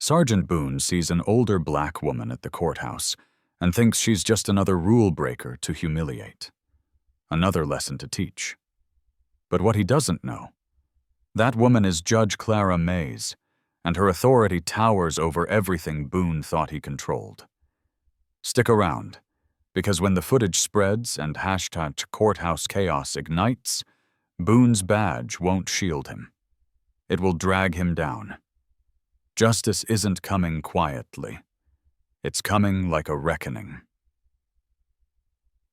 Sergeant Boone sees an older black woman at the courthouse and thinks she's just another rule breaker to humiliate. Another lesson to teach. But what he doesn't know, that woman is Judge Clara Mays, and her authority towers over everything Boone thought he controlled. Stick around, because when the footage spreads and #Courthouse chaos ignites, Boone's badge won't shield him. It will drag him down. Justice isn't coming quietly. It's coming like a reckoning.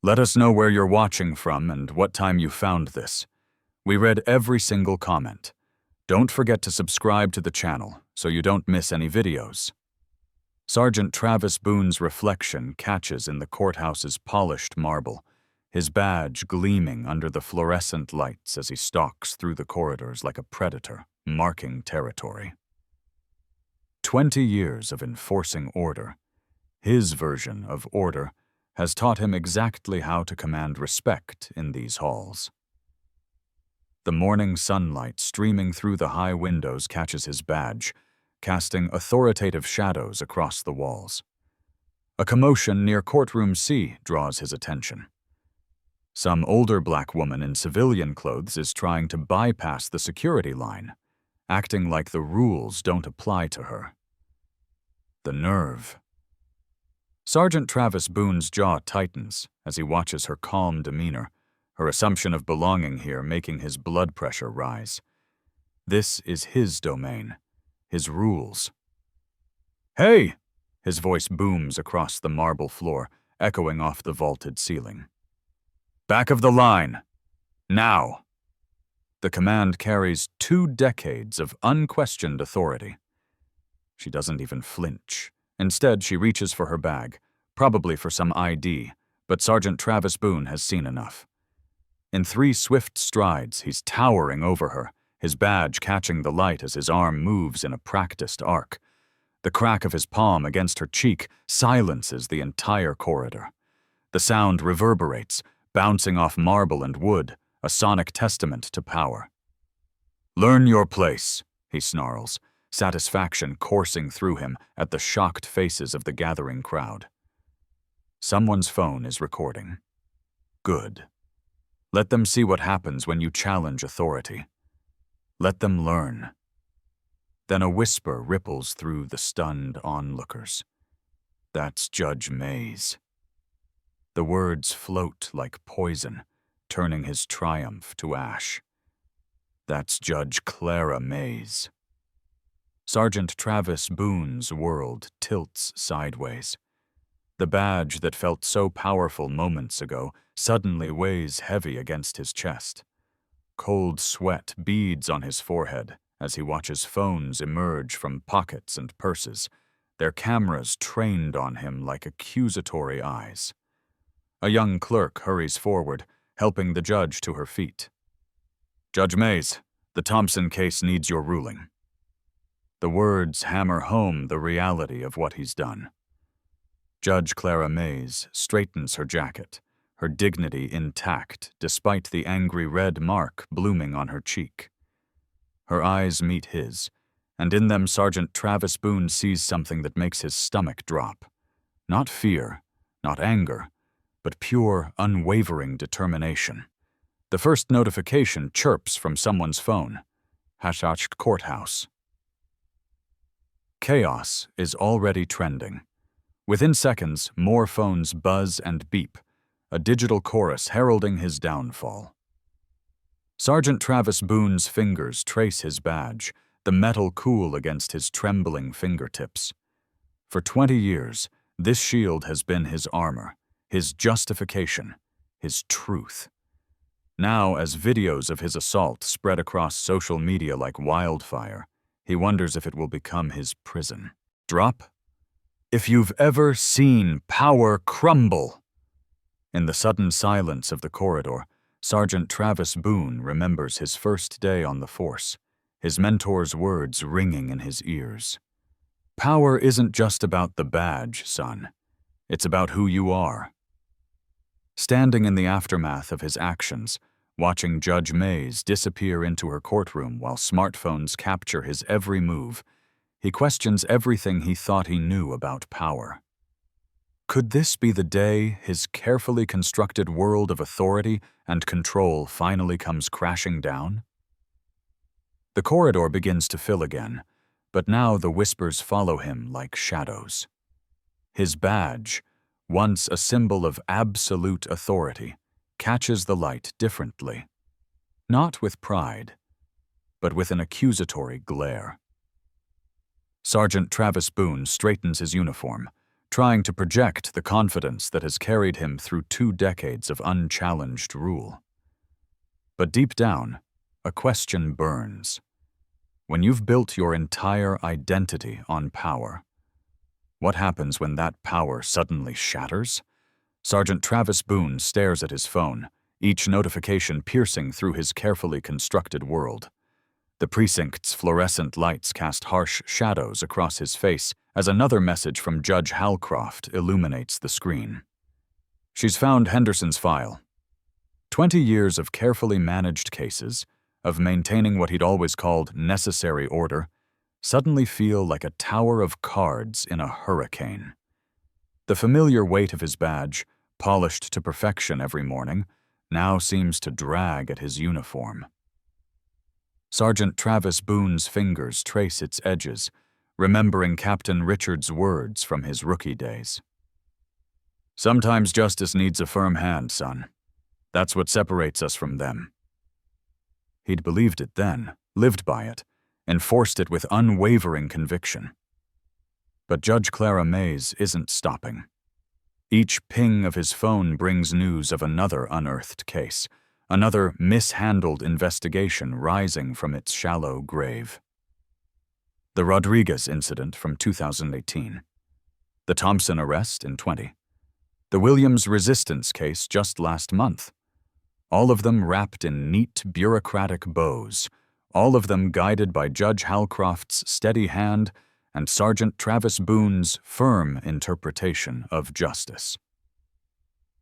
Let us know where you're watching from and what time you found this. We read every single comment. Don't forget to subscribe to the channel so you don't miss any videos. Sergeant Travis Boone's reflection catches in the courthouse's polished marble, his badge gleaming under the fluorescent lights as he stalks through the corridors like a predator, marking territory. 20 years of enforcing order, his version of order, has taught him exactly how to command respect in these halls. The morning sunlight streaming through the high windows catches his badge, casting authoritative shadows across the walls. A commotion near courtroom C draws his attention. Some older black woman in civilian clothes is trying to bypass the security line, acting like the rules don't apply to her. The nerve. Sergeant Travis Boone's jaw tightens as he watches her calm demeanor, her assumption of belonging here making his blood pressure rise. This is his domain, his rules. "Hey!" His voice booms across the marble floor, echoing off the vaulted ceiling. "Back of the line! Now!" The command carries 2 decades of unquestioned authority. She doesn't even flinch. Instead, she reaches for her bag, probably for some ID, but Sergeant Travis Boone has seen enough. In 3 swift strides, he's towering over her, his badge catching the light as his arm moves in a practiced arc. The crack of his palm against her cheek silences the entire corridor. The sound reverberates, bouncing off marble and wood, a sonic testament to power. "Learn your place," he snarls, satisfaction coursing through him at the shocked faces of the gathering crowd. Someone's phone is recording. Good. Let them see what happens when you challenge authority. Let them learn. Then a whisper ripples through the stunned onlookers. "That's Judge Mays." The words float like poison, turning his triumph to ash. "That's Judge Clara Mays." Sergeant Travis Boone's world tilts sideways. The badge that felt so powerful moments ago suddenly weighs heavy against his chest. Cold sweat beads on his forehead as he watches phones emerge from pockets and purses, their cameras trained on him like accusatory eyes. A young clerk hurries forward, helping the judge to her feet. "Judge Mays, the Thompson case needs your ruling." The words hammer home the reality of what he's done. Judge Clara Mays straightens her jacket, her dignity intact despite the angry red mark blooming on her cheek. Her eyes meet his, and in them Sergeant Travis Boone sees something that makes his stomach drop. Not fear, not anger, but pure, unwavering determination. The first notification chirps from someone's phone. #Courthouse. Chaos is already trending. Within seconds, more phones buzz and beep, a digital chorus heralding his downfall. Sergeant Travis Boone's fingers trace his badge, the metal cool against his trembling fingertips. For 20 years, this shield has been his armor, his justification, his truth. Now, as videos of his assault spread across social media like wildfire, he wonders if it will become his prison. Drop? If you've ever seen power crumble! In the sudden silence of the corridor, Sergeant Travis Boone remembers his first day on the force, his mentor's words ringing in his ears. Power isn't just about the badge, son. It's about who you are. Standing in the aftermath of his actions, watching Judge Mays disappear into her courtroom while smartphones capture his every move, He questions everything he thought he knew about power. Could this be the day his carefully constructed world of authority and control finally comes crashing down? The corridor begins to fill again, but now the whispers follow him like shadows. His badge, once a symbol of absolute authority, catches the light differently. Not with pride, but with an accusatory glare. Sergeant Travis Boone straightens his uniform, trying to project the confidence that has carried him through 2 decades of unchallenged rule. But deep down, a question burns. When you've built your entire identity on power, what happens when that power suddenly shatters? Sergeant Travis Boone stares at his phone, each notification piercing through his carefully constructed world. The precinct's fluorescent lights cast harsh shadows across his face as another message from Judge Halcroft illuminates the screen. She's found Henderson's file. 20 years of carefully managed cases, of maintaining what he'd always called necessary order, suddenly feel like a tower of cards in a hurricane. The familiar weight of his badge, polished to perfection every morning, now seems to drag at his uniform. Sergeant Travis Boone's fingers trace its edges, remembering Captain Richard's words from his rookie days. "Sometimes justice needs a firm hand, son. That's what separates us from them." He'd believed it then, lived by it, enforced it with unwavering conviction. But Judge Clara Mays isn't stopping. Each ping of his phone brings news of another unearthed case, another mishandled investigation rising from its shallow grave. The Rodriguez incident from 2018, the Thompson arrest in 20, the Williams resistance case just last month, all of them wrapped in neat bureaucratic bows, all of them guided by Judge Halcroft's steady hand and Sergeant Travis Boone's firm interpretation of justice.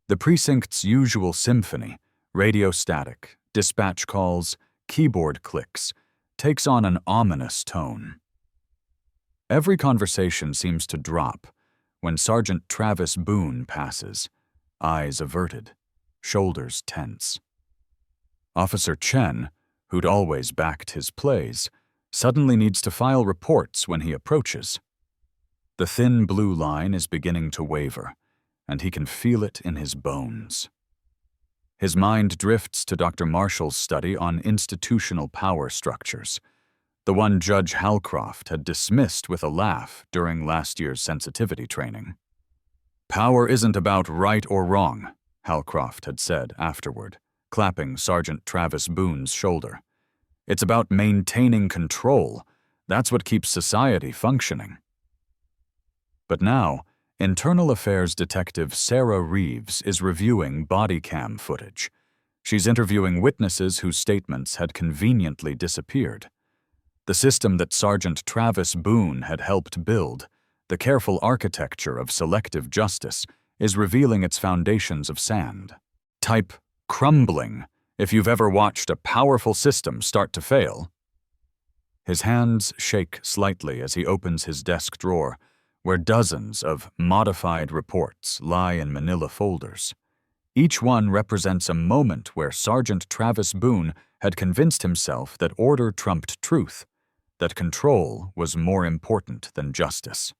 The precinct's usual symphony, radio static, dispatch calls, keyboard clicks, takes on an ominous tone. Every conversation seems to drop when Sergeant Travis Boone passes, eyes averted, shoulders tense. Officer Chen, who'd always backed his plays, suddenly needs to file reports when he approaches. The thin blue line is beginning to waver, and he can feel it in his bones. His mind drifts to Dr. Marshall's study on institutional power structures, the one Judge Halcroft had dismissed with a laugh during last year's sensitivity training. "Power isn't about right or wrong," Halcroft had said afterward, clapping Sergeant Travis Boone's shoulder. "It's about maintaining control. That's what keeps society functioning." But now, Internal Affairs Detective Sarah Reeves is reviewing body cam footage. She's interviewing witnesses whose statements had conveniently disappeared. The system that Sergeant Travis Boone had helped build, the careful architecture of selective justice, is revealing its foundations of sand. Type crumbling if you've ever watched a powerful system start to fail. His hands shake slightly as he opens his desk drawer, where dozens of modified reports lie in manila folders. Each one represents a moment where Sergeant Travis Boone had convinced himself that order trumped truth, that control was more important than justice.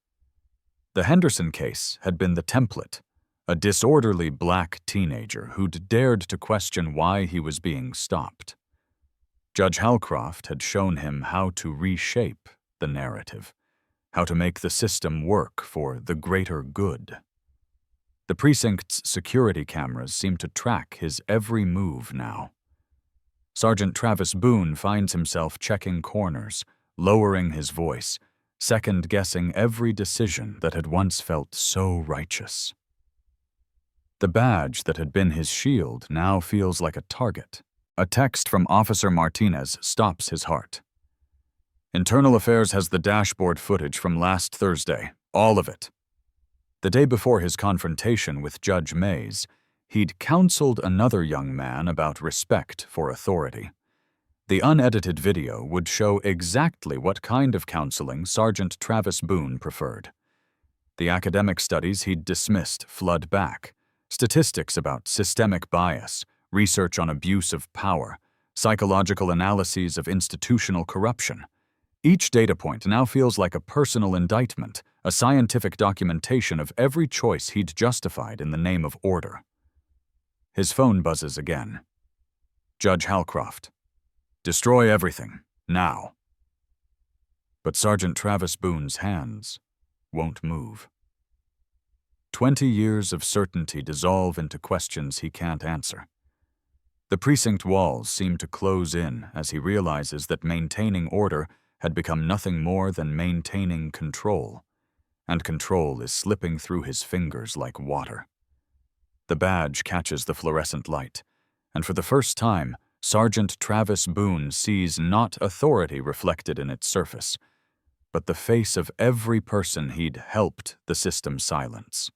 The Henderson case had been the template, a disorderly black teenager who'd dared to question why he was being stopped. Judge Halcroft had shown him how to reshape the narrative, how to make the system work for the greater good. The precinct's security cameras seem to track his every move now. Sergeant Travis Boone finds himself checking corners, lowering his voice, second-guessing every decision that had once felt so righteous. The badge that had been his shield now feels like a target. A text from Officer Martinez stops his heart. "Internal Affairs has the dashboard footage from last Thursday, all of it." The day before his confrontation with Judge Mays, he'd counseled another young man about respect for authority. The unedited video would show exactly what kind of counseling Sergeant Travis Boone preferred. The academic studies he'd dismissed flood back. Statistics about systemic bias, research on abuse of power, psychological analyses of institutional corruption. Each data point now feels like a personal indictment, a scientific documentation of every choice he'd justified in the name of order. His phone buzzes again. Judge Halcroft. Destroy everything, now. But Sergeant Travis Boone's hands won't move. 20 years of certainty dissolve into questions he can't answer. The precinct walls seem to close in as he realizes that maintaining order had become nothing more than maintaining control, and control is slipping through his fingers like water. The badge catches the fluorescent light, and for the first time, Sergeant Travis Boone sees not authority reflected in its surface, but the face of every person he'd helped the system silence.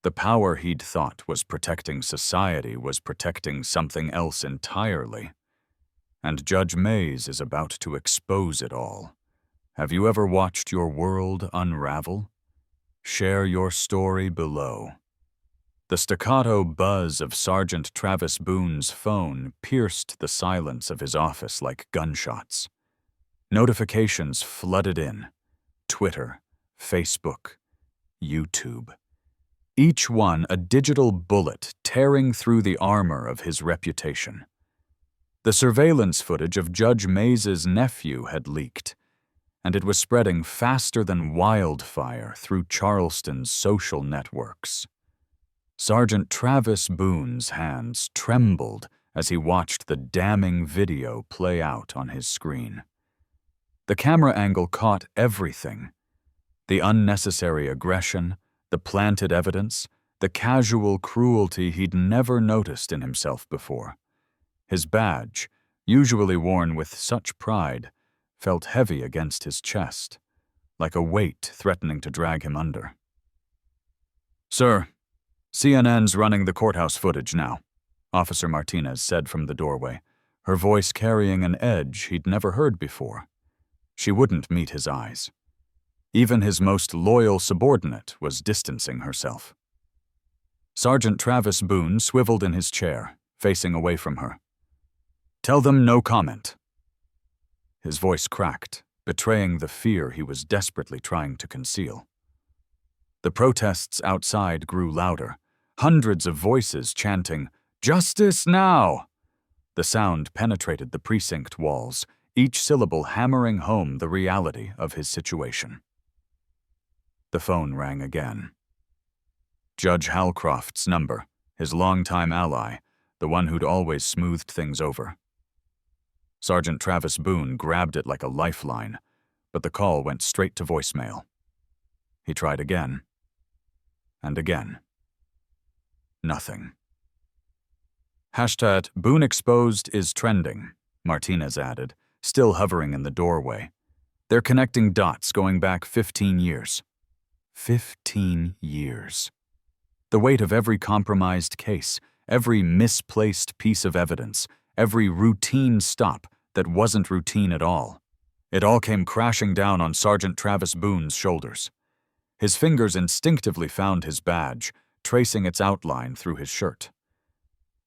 The power he'd thought was protecting society was protecting something else entirely. And Judge Mays is about to expose it all. Have you ever watched your world unravel? Share your story below. The staccato buzz of Sergeant Travis Boone's phone pierced the silence of his office like gunshots. Notifications flooded in. Twitter, Facebook, YouTube. Each one a digital bullet tearing through the armor of his reputation. The surveillance footage of Judge Mays's nephew had leaked, and it was spreading faster than wildfire through Charleston's social networks. Sergeant Travis Boone's hands trembled as he watched the damning video play out on his screen. The camera angle caught everything. The unnecessary aggression, the planted evidence, the casual cruelty he'd never noticed in himself before. His badge, usually worn with such pride, felt heavy against his chest, like a weight threatening to drag him under. "Sir, CNN's running the courthouse footage now," Officer Martinez said from the doorway, her voice carrying an edge he'd never heard before. She wouldn't meet his eyes. Even his most loyal subordinate was distancing herself. Sergeant Travis Boone swiveled in his chair, facing away from her. "Tell them no comment." His voice cracked, betraying the fear he was desperately trying to conceal. The protests outside grew louder, hundreds of voices chanting, "Justice now!" The sound penetrated the precinct walls, each syllable hammering home the reality of his situation. The phone rang again. Judge Halcroft's number, his longtime ally, the one who'd always smoothed things over. Sergeant Travis Boone grabbed it like a lifeline, but the call went straight to voicemail. He tried again. And again. Nothing. Hashtag Boone exposed is trending, Martinez added, still hovering in the doorway. They're connecting dots going back 15 years. 15 years. The weight of every compromised case, every misplaced piece of evidence, every routine stop that wasn't routine at all. It all came crashing down on Sergeant Travis Boone's shoulders. His fingers instinctively found his badge, tracing its outline through his shirt.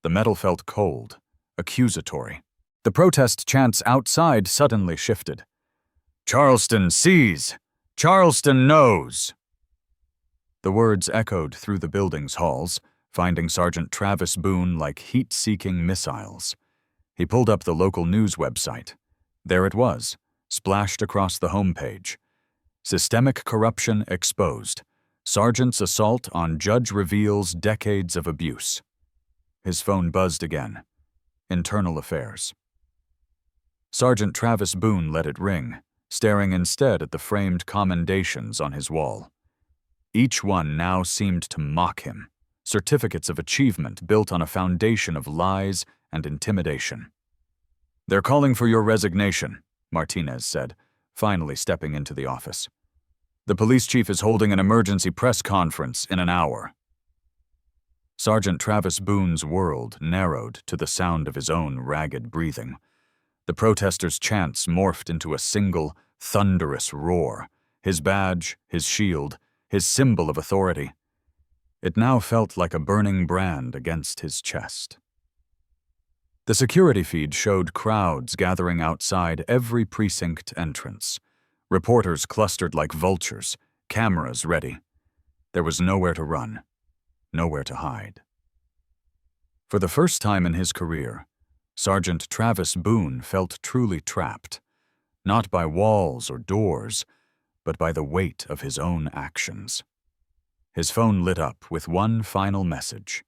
The metal felt cold, accusatory. The protest chants outside suddenly shifted. "Charleston sees! Charleston knows!" The words echoed through the building's halls, finding Sergeant Travis Boone like heat-seeking missiles. He pulled up the local news website. There it was, splashed across the homepage. Systemic corruption exposed. Sergeant's assault on judge reveals decades of abuse. His phone buzzed again. Internal affairs. Sergeant Travis Boone let it ring, staring instead at the framed commendations on his wall. Each one now seemed to mock him, certificates of achievement built on a foundation of lies and intimidation. "They're calling for your resignation," Martinez said, finally stepping into the office. "The police chief is holding an emergency press conference in an hour." Sergeant Travis Boone's world narrowed to the sound of his own ragged breathing. The protesters' chants morphed into a single, thunderous roar, his badge, his shield, his symbol of authority. It now felt like a burning brand against his chest. The security feed showed crowds gathering outside every precinct entrance. Reporters clustered like vultures, cameras ready. There was nowhere to run, nowhere to hide. For the first time in his career, Sergeant Travis Boone felt truly trapped, not by walls or doors, but by the weight of his own actions. His phone lit up with one final message,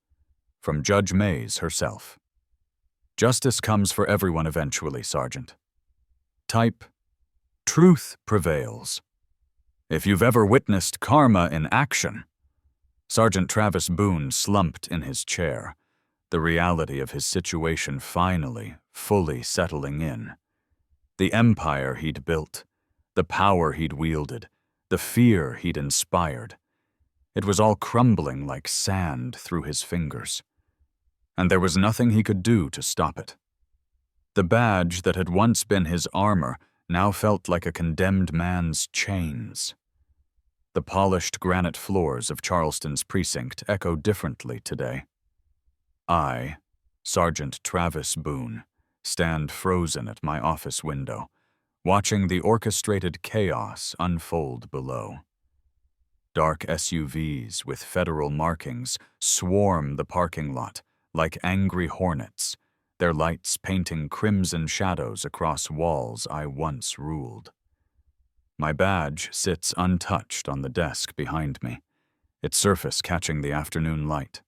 from Judge Mays herself. "Justice comes for everyone eventually, Sergeant. Type, truth prevails. If you've ever witnessed karma in action." Sergeant Travis Boone slumped in his chair, the reality of his situation finally, fully settling in. The empire he'd built, the power he'd wielded, the fear he'd inspired. It was all crumbling like sand through his fingers. And there was nothing he could do to stop it. The badge that had once been his armor now felt like a condemned man's chains. The polished granite floors of Charleston's precinct echo differently today. I, Sergeant Travis Boone, stand frozen at my office window, watching the orchestrated chaos unfold below. Dark SUVs with federal markings swarm the parking lot like angry hornets, their lights painting crimson shadows across walls I once ruled. My badge sits untouched on the desk behind me, its surface catching the afternoon light.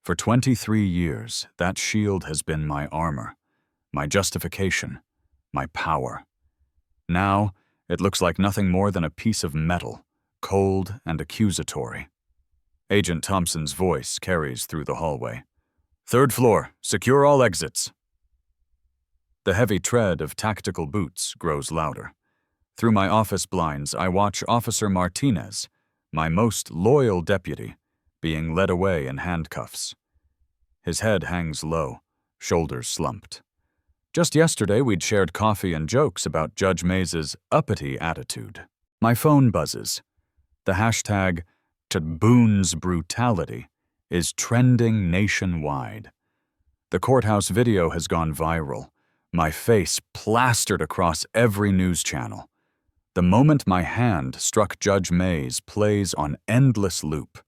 For 23 years, that shield has been my armor, my justification, my power. Now, it looks like nothing more than a piece of metal, cold and accusatory. Agent Thompson's voice carries through the hallway. "Third floor, secure all exits." The heavy tread of tactical boots grows louder. Through my office blinds, I watch Officer Martinez, my most loyal deputy, being led away in handcuffs. His head hangs low, shoulders slumped. Just yesterday, we'd shared coffee and jokes about Judge Mays's uppity attitude. My phone buzzes. The hashtag #Boone's brutality is trending nationwide. The courthouse video has gone viral, my face plastered across every news channel. The moment my hand struck Judge Mays plays on endless loop,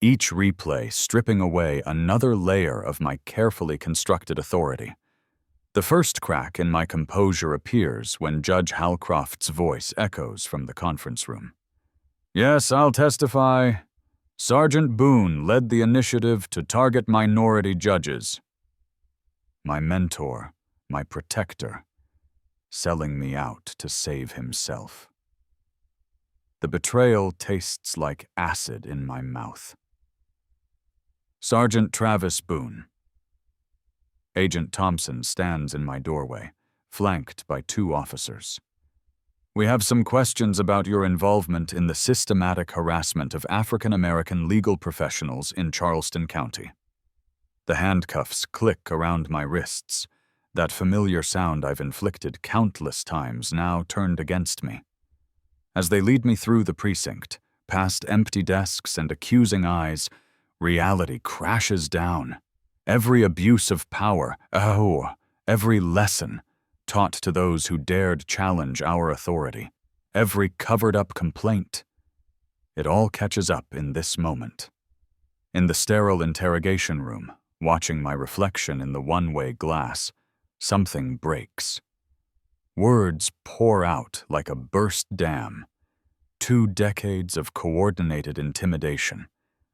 each replay stripping away another layer of my carefully constructed authority. The first crack in my composure appears when Judge Halcroft's voice echoes from the conference room. "Yes, I'll testify. Sergeant Boone led the initiative to target minority judges." My mentor, my protector, selling me out to save himself. The betrayal tastes like acid in my mouth. Sergeant Travis Boone. Agent Thompson stands in my doorway, flanked by 2 officers. "We have some questions about your involvement in the systematic harassment of African American legal professionals in Charleston County." The handcuffs click around my wrists, that familiar sound I've inflicted countless times now turned against me. As they lead me through the precinct, past empty desks and accusing eyes, reality crashes down. Every abuse of power, every lesson taught to those who dared challenge our authority, every covered-up complaint, it all catches up in this moment. In the sterile interrogation room, watching my reflection in the one-way glass, something breaks. Words pour out like a burst dam. 2 decades of coordinated intimidation,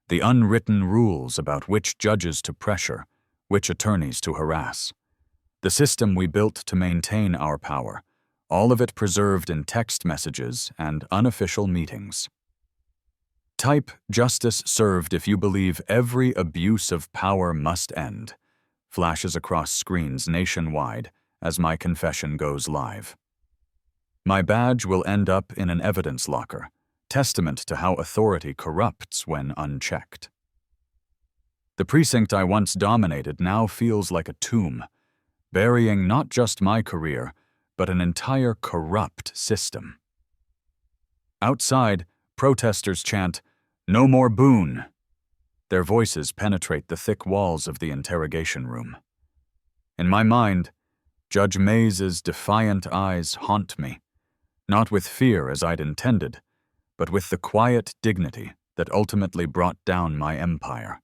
the unwritten rules about which judges to pressure, which attorneys to harass. The system we built to maintain our power, all of it preserved in text messages and unofficial meetings. Type "justice served if you believe every abuse of power must end" flashes across screens nationwide as my confession goes live. My badge will end up in an evidence locker, testament to how authority corrupts when unchecked. The precinct I once dominated now feels like a tomb, burying not just my career, but an entire corrupt system. Outside, protesters chant, "No more Boone!" Their voices penetrate the thick walls of the interrogation room. In my mind, Judge Mays's defiant eyes haunt me, not with fear as I'd intended, but with the quiet dignity that ultimately brought down my empire.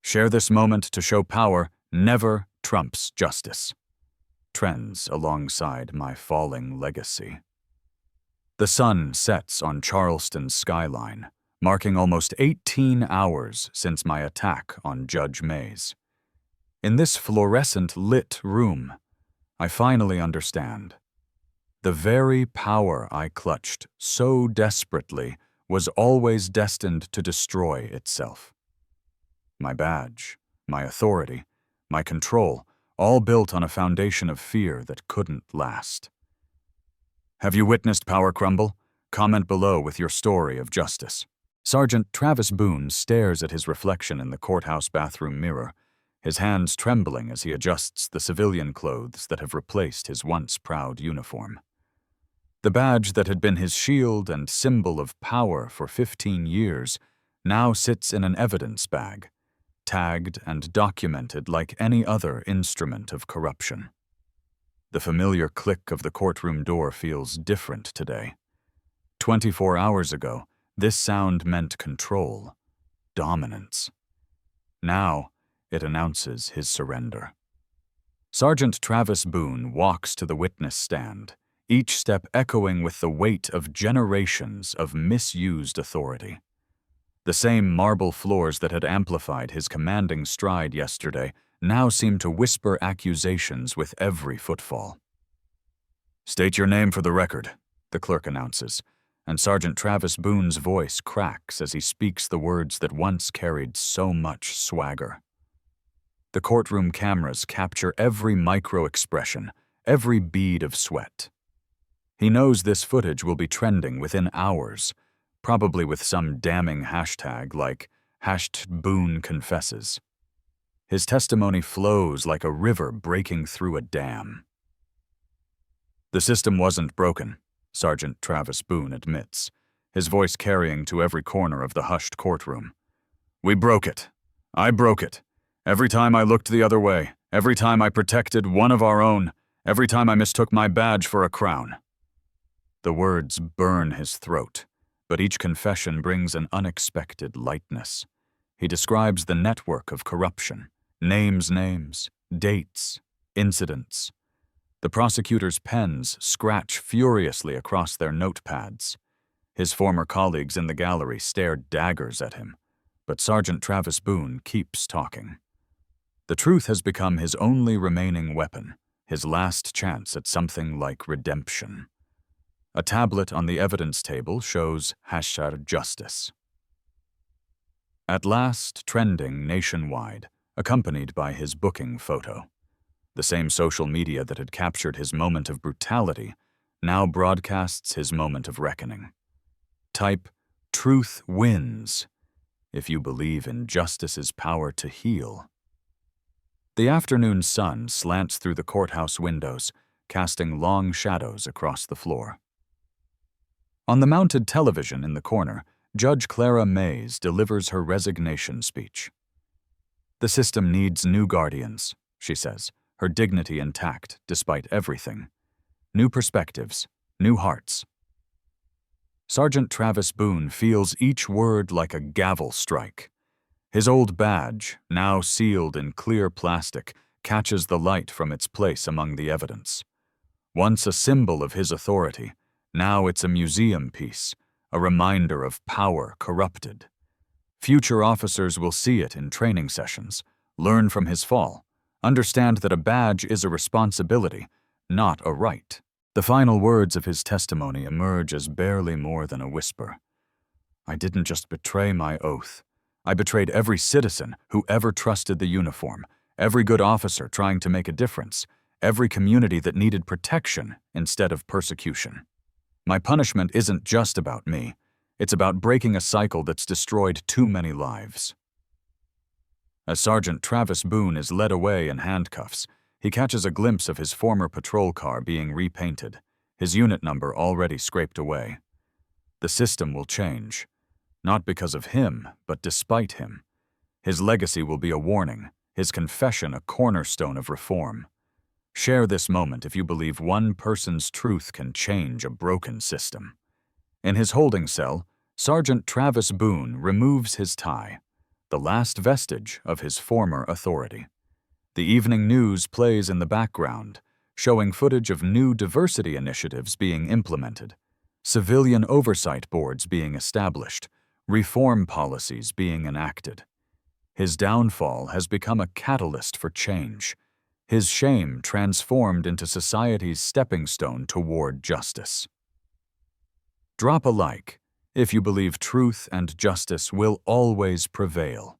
Share this moment to show power never trumps justice. Trends alongside my falling legacy. The sun sets on Charleston's skyline, marking almost 18 hours since my attack on Judge Mays. In this fluorescent-lit room, I finally understand. The very power I clutched so desperately was always destined to destroy itself. My badge, my authority, my control, all built on a foundation of fear that couldn't last. Have you witnessed power crumble? Comment below with your story of justice. Sergeant Travis Boone stares at his reflection in the courthouse bathroom mirror, his hands trembling as he adjusts the civilian clothes that have replaced his once proud uniform. The badge that had been his shield and symbol of power for 15 years now sits in an evidence bag, tagged and documented like any other instrument of corruption. The familiar click of the courtroom door feels different today. 24 hours ago, this sound meant control, dominance. Now, it announces his surrender. Sergeant Travis Boone walks to the witness stand, each step echoing with the weight of generations of misused authority. The same marble floors that had amplified his commanding stride yesterday now seem to whisper accusations with every footfall. "State your name for the record," the clerk announces, and Sergeant Travis Boone's voice cracks as he speaks the words that once carried so much swagger. The courtroom cameras capture every micro-expression, every bead of sweat. He knows this footage will be trending within hours, probably with some damning hashtag like #BooneConfesses. His testimony flows like a river breaking through a dam. The system wasn't broken, Sergeant Travis Boone admits, his voice carrying to every corner of the hushed courtroom. "We broke it. I broke it. Every time I looked the other way, every time I protected one of our own, every time I mistook my badge for a crown." The words burn his throat, but each confession brings an unexpected lightness. He describes the network of corruption, names, dates, incidents. The prosecutor's pens scratch furiously across their notepads. His former colleagues in the gallery stare daggers at him, but Sergeant Travis Boone keeps talking. The truth has become his only remaining weapon, his last chance at something like redemption. A tablet on the evidence table shows #justice. At last trending nationwide, accompanied by his booking photo. The same social media that had captured his moment of brutality now broadcasts his moment of reckoning. Type, "Truth wins," if you believe in justice's power to heal. The afternoon sun slants through the courthouse windows, casting long shadows across the floor. On the mounted television in the corner, Judge Clara Mays delivers her resignation speech. "The system needs new guardians," she says, her dignity intact despite everything. "New perspectives, new hearts." Sergeant Travis Boone feels each word like a gavel strike. His old badge, now sealed in clear plastic, catches the light from its place among the evidence. Once a symbol of his authority, now it's a museum piece, a reminder of power corrupted. Future officers will see it in training sessions, learn from his fall, understand that a badge is a responsibility, not a right. The final words of his testimony emerge as barely more than a whisper. "I didn't just betray my oath. I betrayed every citizen who ever trusted the uniform, every good officer trying to make a difference, every community that needed protection instead of persecution. My punishment isn't just about me. It's about breaking a cycle that's destroyed too many lives." As Sergeant Travis Boone is led away in handcuffs, He catches a glimpse of his former patrol car being repainted, his unit number already scraped away. The system will change. Not because of him, but despite him. His legacy will be a warning, his confession a cornerstone of reform. Share this moment if you believe one person's truth can change a broken system. In his holding cell, Sergeant Travis Boone removes his tie, the last vestige of his former authority. The evening news plays in the background, showing footage of new diversity initiatives being implemented, civilian oversight boards being established, reform policies being enacted. His downfall has become a catalyst for change, his shame transformed into society's stepping stone toward justice. Drop a like if you believe truth and justice will always prevail.